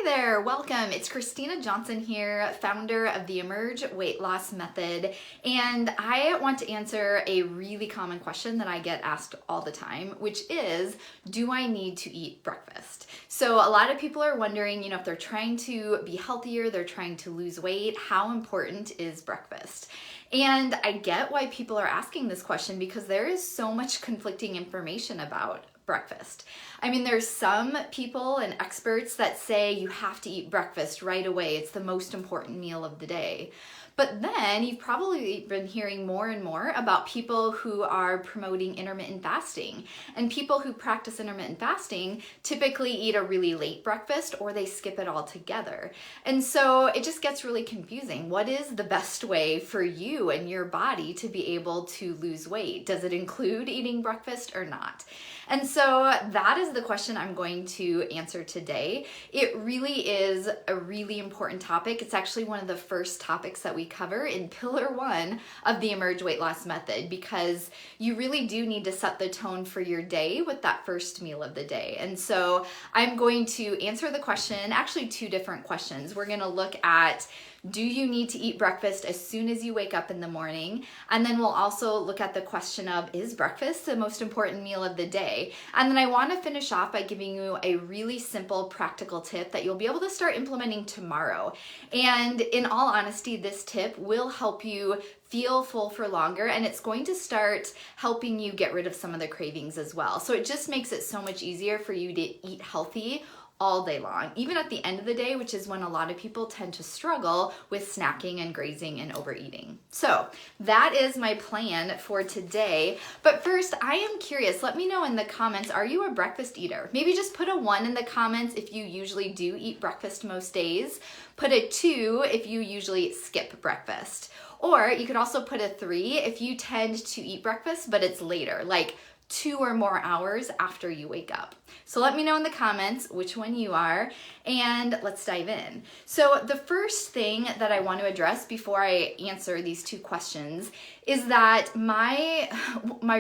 Hi there, welcome. It's Christina Johnson here, founder of the Emerge Weight Loss Method, and I want to answer a really common question that I get asked all the time, which is, do I need to eat breakfast? So a lot of people are wondering, if they're trying to be healthier, they're trying to lose weight, how important is breakfast? And I get why people are asking this question because there is so much conflicting information about breakfast. There's some people and experts that say you have to eat breakfast right away. It's the most important meal of the day. But then you've probably been hearing more and more about people who are promoting intermittent fasting. And people who practice intermittent fasting typically eat a really late breakfast or they skip it altogether. And so it just gets really confusing. What is the best way for you and your body to be able to lose weight? Does it include eating breakfast or not? And so that is the question I'm going to answer today. It really is a really important topic. It's actually one of the first topics that we cover in Pillar 1 of the Emerge Weight Loss Method because you really do need to set the tone for your day with that first meal of the day. And so I'm going to answer the question, actually two different questions. We're going to look at, do you need to eat breakfast as soon as you wake up in the morning? And then we'll also look at the question of, is breakfast the most important meal of the day? And then I want to finish off by giving you a really simple practical tip that you'll be able to start implementing tomorrow. And in all honesty, this tip will help you feel full for longer, and it's going to start helping you get rid of some of the cravings as well. So it just makes it so much easier for you to eat healthy all day long, even at the end of the day, which is when a lot of people tend to struggle with snacking and grazing and overeating. So that is my plan for today. But first, I am curious, let me know in the comments, are you a breakfast eater? Maybe just put a 1 in the comments if you usually do eat breakfast most days. Put a 2 if you usually skip breakfast. Or you could also put a 3 if you tend to eat breakfast, but it's later, like 2 or more hours after you wake up. So let me know in the comments which one you are, and let's dive in. So the first thing that I want to address before I answer these two questions is that my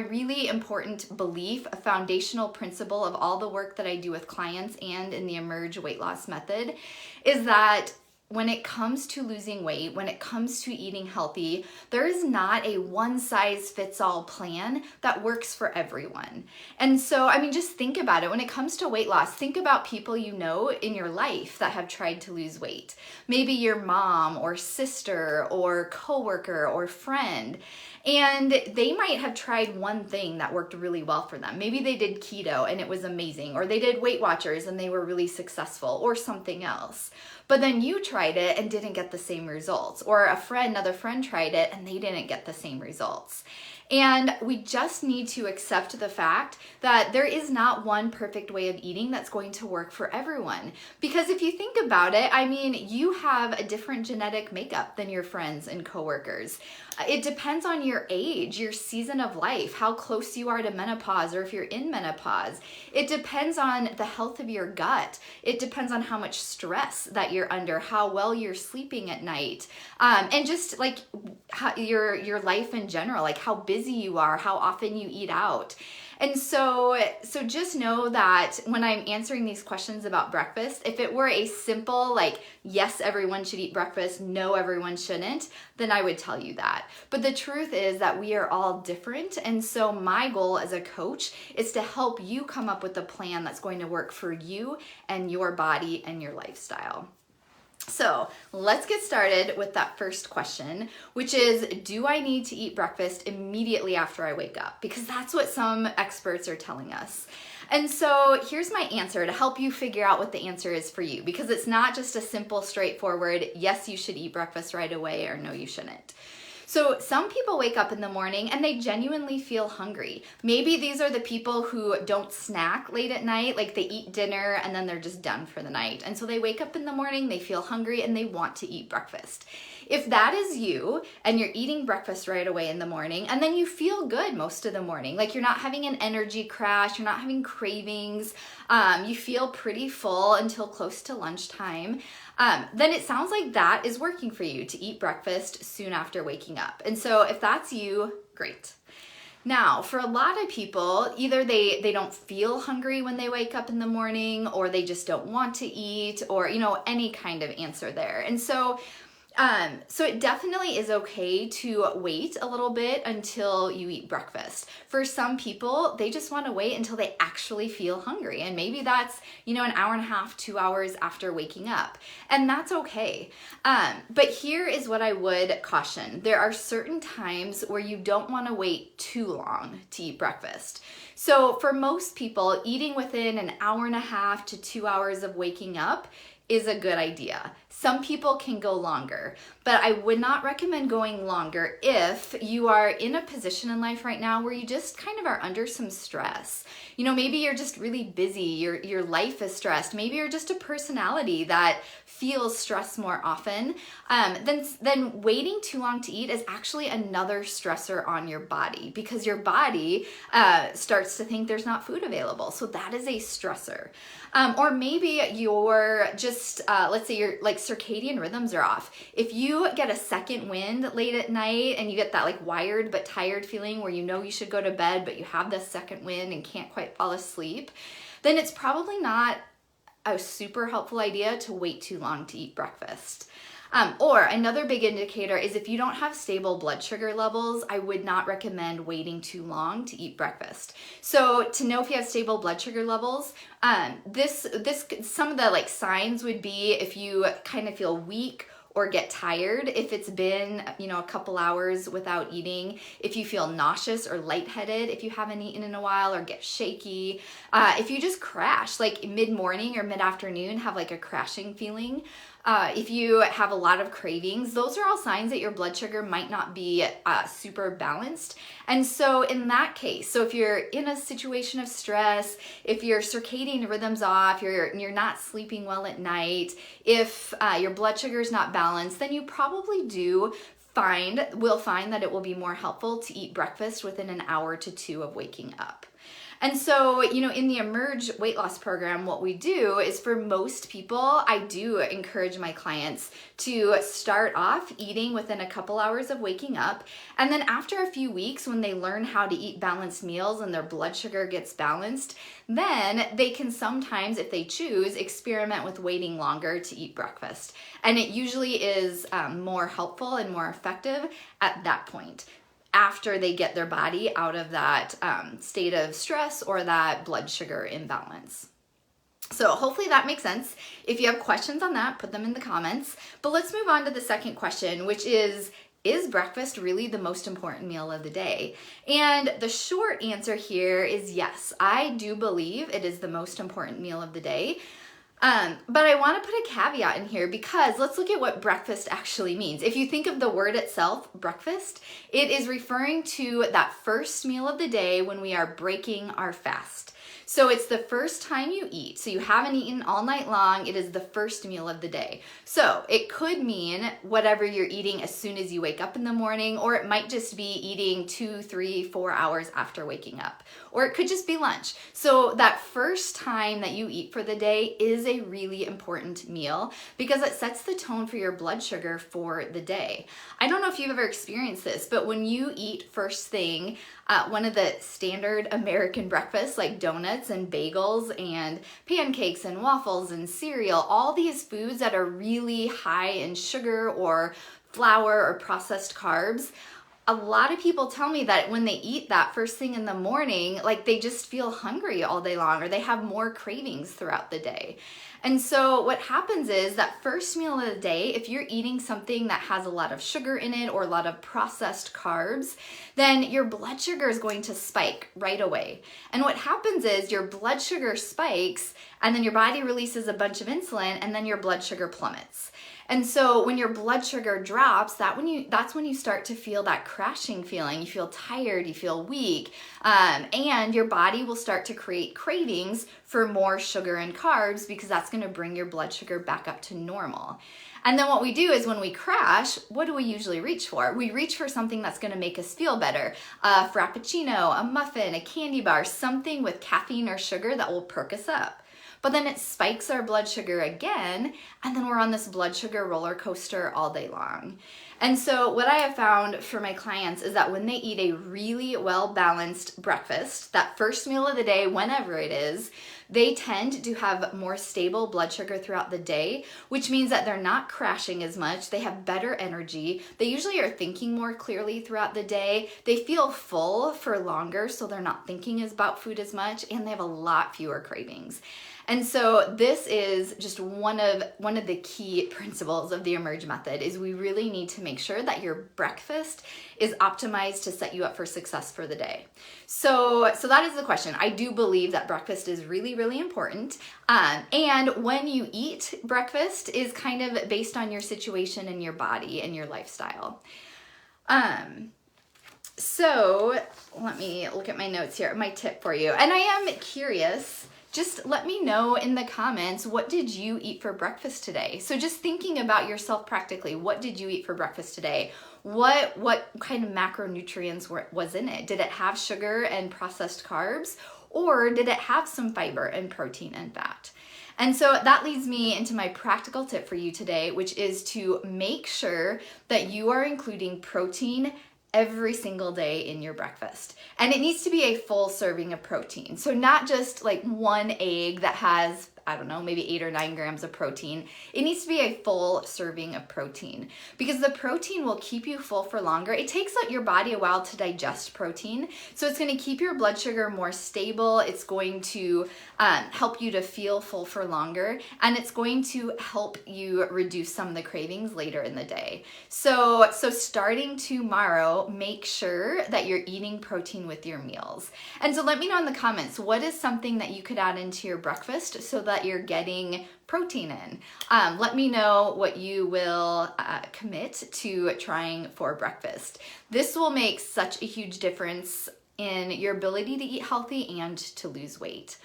really important belief, a foundational principle of all the work that I do with clients and in the Emerge Weight Loss Method is that when it comes to losing weight, when it comes to eating healthy, there is not a one-size-fits-all plan that works for everyone. And so, just think about it. When it comes to weight loss, think about people you know in your life that have tried to lose weight. Maybe your mom or sister or coworker or friend. And they might have tried one thing that worked really well for them. Maybe they did keto and it was amazing, or they did Weight Watchers and they were really successful, or something else. But then you tried it and didn't get the same results, or another friend tried it and they didn't get the same results. And we just need to accept the fact that there is not one perfect way of eating that's going to work for everyone. Because if you think about it, you have a different genetic makeup than your friends and coworkers. It depends on your age, your season of life, how close you are to menopause, or if you're in menopause. It depends on the health of your gut. It depends on how much stress that you're under, how well you're sleeping at night, and just like how your life in general, like how busy you are, how often you eat out. And so just know that when I'm answering these questions about breakfast, if it were a simple, like, yes, everyone should eat breakfast, no, everyone shouldn't, then I would tell you that. But the truth is that we are all different. And so my goal as a coach is to help you come up with a plan that's going to work for you and your body and your lifestyle. So let's get started with that first question, which is, do I need to eat breakfast immediately after I wake up? Because that's what some experts are telling us. And so here's my answer to help you figure out what the answer is for you, because it's not just a simple, straightforward, yes, you should eat breakfast right away, or no, you shouldn't. So some people wake up in the morning and they genuinely feel hungry. Maybe these are the people who don't snack late at night, like they eat dinner and then they're just done for the night. And so they wake up in the morning, they feel hungry, and they want to eat breakfast. If that is you and you're eating breakfast right away in the morning and then you feel good most of the morning, like you're not having an energy crash, you're not having cravings, you feel pretty full until close to lunchtime, then it sounds like that is working for you to eat breakfast soon after waking up. And so if that's you, great. Now, for a lot of people, either they don't feel hungry when they wake up in the morning, or they just don't want to eat, or, any kind of answer there. And so it definitely is okay to wait a little bit until you eat breakfast. For some people, they just want to wait until they actually feel hungry. And maybe that's, an hour and a half, 2 hours after waking up. And that's okay. But here is what I would caution. There are certain times where you don't want to wait too long to eat breakfast. So for most people, eating within an hour and a half to 2 hours of waking up is a good idea. Some people can go longer, but I would not recommend going longer if you are in a position in life right now where you just kind of are under some stress. Maybe you're just really busy, your life is stressed. Maybe you're just a personality that feels stressed more often. Then waiting too long to eat is actually another stressor on your body, because your body starts to think there's not food available. So that is a stressor. Or maybe you're just, let's say your circadian rhythms are off. If you get a second wind late at night and you get that wired but tired feeling where you should go to bed, but you have this second wind and can't quite fall asleep, then it's probably not a super helpful idea to wait too long to eat breakfast. Or another big indicator is if you don't have stable blood sugar levels, I would not recommend waiting too long to eat breakfast. So to know if you have stable blood sugar levels, some of the signs would be if you kind of feel weak or get tired, if it's been, a couple hours without eating, if you feel nauseous or lightheaded, if you haven't eaten in a while, or get shaky, if you just crash, mid-morning or mid-afternoon, have a crashing feeling, if you have a lot of cravings, those are all signs that your blood sugar might not be super balanced. And so in that case, so if you're in a situation of stress, if your circadian rhythm's off, you're not sleeping well at night, if your blood sugar is not balanced, then you probably will find that it will be more helpful to eat breakfast within an hour to 2 of waking up. And so, in the Emerge weight loss program, what we do is, for most people, I do encourage my clients to start off eating within a couple hours of waking up. And then after a few weeks, when they learn how to eat balanced meals and their blood sugar gets balanced, then they can sometimes, if they choose, experiment with waiting longer to eat breakfast. And it usually is more helpful and more effective at that point, after they get their body out of that state of stress or that blood sugar imbalance. So hopefully that makes sense. If you have questions on that, put them in the comments. But let's move on to the second question, which is breakfast really the most important meal of the day? And the short answer here is yes. I do believe it is the most important meal of the day. But I want to put a caveat in here, because let's look at what breakfast actually means. If you think of the word itself, breakfast, it is referring to that first meal of the day when we are breaking our fast. So it's the first time you eat. So you haven't eaten all night long. It is the first meal of the day. So it could mean whatever you're eating as soon as you wake up in the morning, or it might just be eating 2, 3, 4 hours after waking up. Or it could just be lunch. So that first time that you eat for the day is a really important meal, because it sets the tone for your blood sugar for the day. I don't know if you've ever experienced this, but when you eat first thing, one of the standard American breakfasts, like donuts and bagels and pancakes and waffles and cereal, all these foods that are really high in sugar or flour or processed carbs, a lot of people tell me that when they eat that first thing in the morning, they just feel hungry all day long, or they have more cravings throughout the day. And so what happens is that first meal of the day, if you're eating something that has a lot of sugar in it or a lot of processed carbs, then your blood sugar is going to spike right away. And what happens is your blood sugar spikes, and then your body releases a bunch of insulin, and then your blood sugar plummets. And so when your blood sugar drops, that's when you start to feel that crashing feeling. You feel tired, you feel weak, and your body will start to create cravings for more sugar and carbs, because that's going to bring your blood sugar back up to normal. And then what we do is, when we crash, what do we usually reach for? We reach for something that's going to make us feel better. A frappuccino, a muffin, a candy bar, something with caffeine or sugar that will perk us up. but then it spikes our blood sugar again, and then we're on this blood sugar roller coaster all day long. And so what I have found for my clients is that when they eat a really well-balanced breakfast, that first meal of the day, whenever it is, they tend to have more stable blood sugar throughout the day, which means that they're not crashing as much. They have better energy. They usually are thinking more clearly throughout the day. They feel full for longer, so they're not thinking about food as much, and they have a lot fewer cravings. And so this is just one of the key principles of the Emerge method is we really need to make sure that your breakfast is optimized to set you up for success for the day. So that is the question. I do believe that breakfast is really, really important. And when you eat breakfast is kind of based on your situation and your body and your lifestyle. So let me look at my notes here, my tip for you. And I am curious, just let me know in the comments, what did you eat for breakfast today? So just thinking about yourself practically, what did you eat for breakfast today? What kind of macronutrients was in it? Did it have sugar and processed carbs, or did it have some fiber and protein and fat? And so that leads me into my practical tip for you today, which is to make sure that you are including protein every single day in your breakfast. And it needs to be a full serving of protein. So not just like one egg that has, I don't know, maybe 8 or 9 grams of protein. It needs to be a full serving of protein because the protein will keep you full for longer. It takes your body a while to digest protein. So it's going to keep your blood sugar more stable. It's going to help you to feel full for longer. And it's going to help you reduce some of the cravings later in the day. So starting tomorrow, make sure that you're eating protein with your meals. And so let me know in the comments, what is something that you could add into your breakfast so that you're getting protein in. Let me know what you will commit to trying for breakfast. This will make such a huge difference in your ability to eat healthy and to lose weight.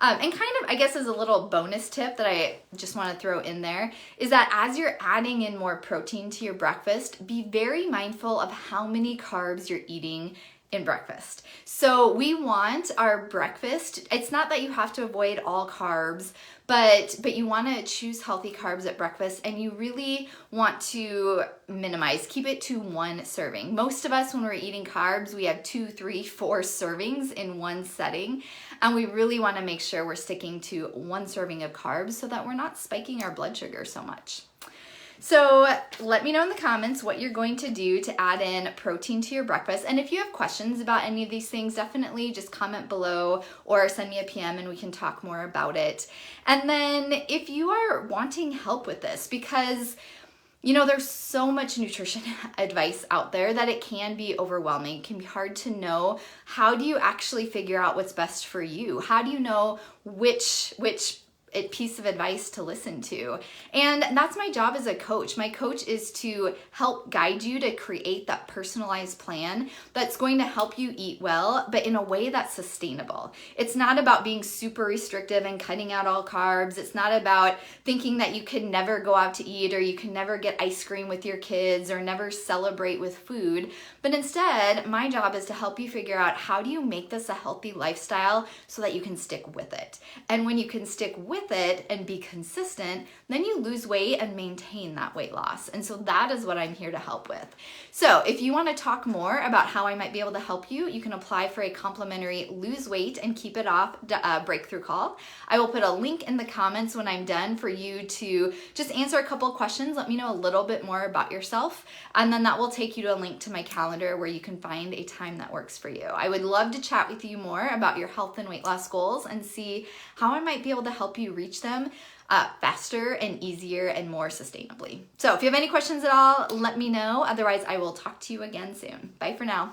And kind of, I guess, as a little bonus tip that I just want to throw in there is that as you're adding in more protein to your breakfast, be very mindful of how many carbs you're eating in breakfast. So we want our breakfast, it's not that you have to avoid all carbs, but you want to choose healthy carbs at breakfast, and you really want to minimize, keep it to 1 serving. Most of us, when we're eating carbs, we have 2, 3, 4 servings in one setting, and we really want to make sure we're sticking to 1 serving of carbs so that we're not spiking our blood sugar so much. So let me know in the comments what you're going to do to add in protein to your breakfast. And if you have questions about any of these things, definitely just comment below or send me a PM and we can talk more about it. And then if you are wanting help with this, because there's so much nutrition advice out there that it can be overwhelming. It can be hard to know, how do you actually figure out what's best for you? How do you know which piece of advice to listen to? And that's my job as a coach. My coach is to help guide you to create that personalized plan that's going to help you eat well, but in a way that's sustainable. It's not about being super restrictive and cutting out all carbs. It's not about thinking that you can never go out to eat, or you can never get ice cream with your kids, or never celebrate with food. But instead, my job is to help you figure out, how do you make this a healthy lifestyle so that you can stick with it? And when you can stick with it and be consistent, then you lose weight and maintain that weight loss. And so that is what I'm here to help with. So if you want to talk more about how I might be able to help you, you can apply for a complimentary lose weight and keep it off breakthrough call. I will put a link in the comments when I'm done for you to just answer a couple of questions. Let me know a little bit more about yourself, and then that will take you to a link to my calendar where you can find a time that works for you. I would love to chat with you more about your health and weight loss goals and see how I might be able to help you reach them faster and easier and more sustainably. So if you have any questions at all, let me know. Otherwise, I will talk to you again soon. Bye for now.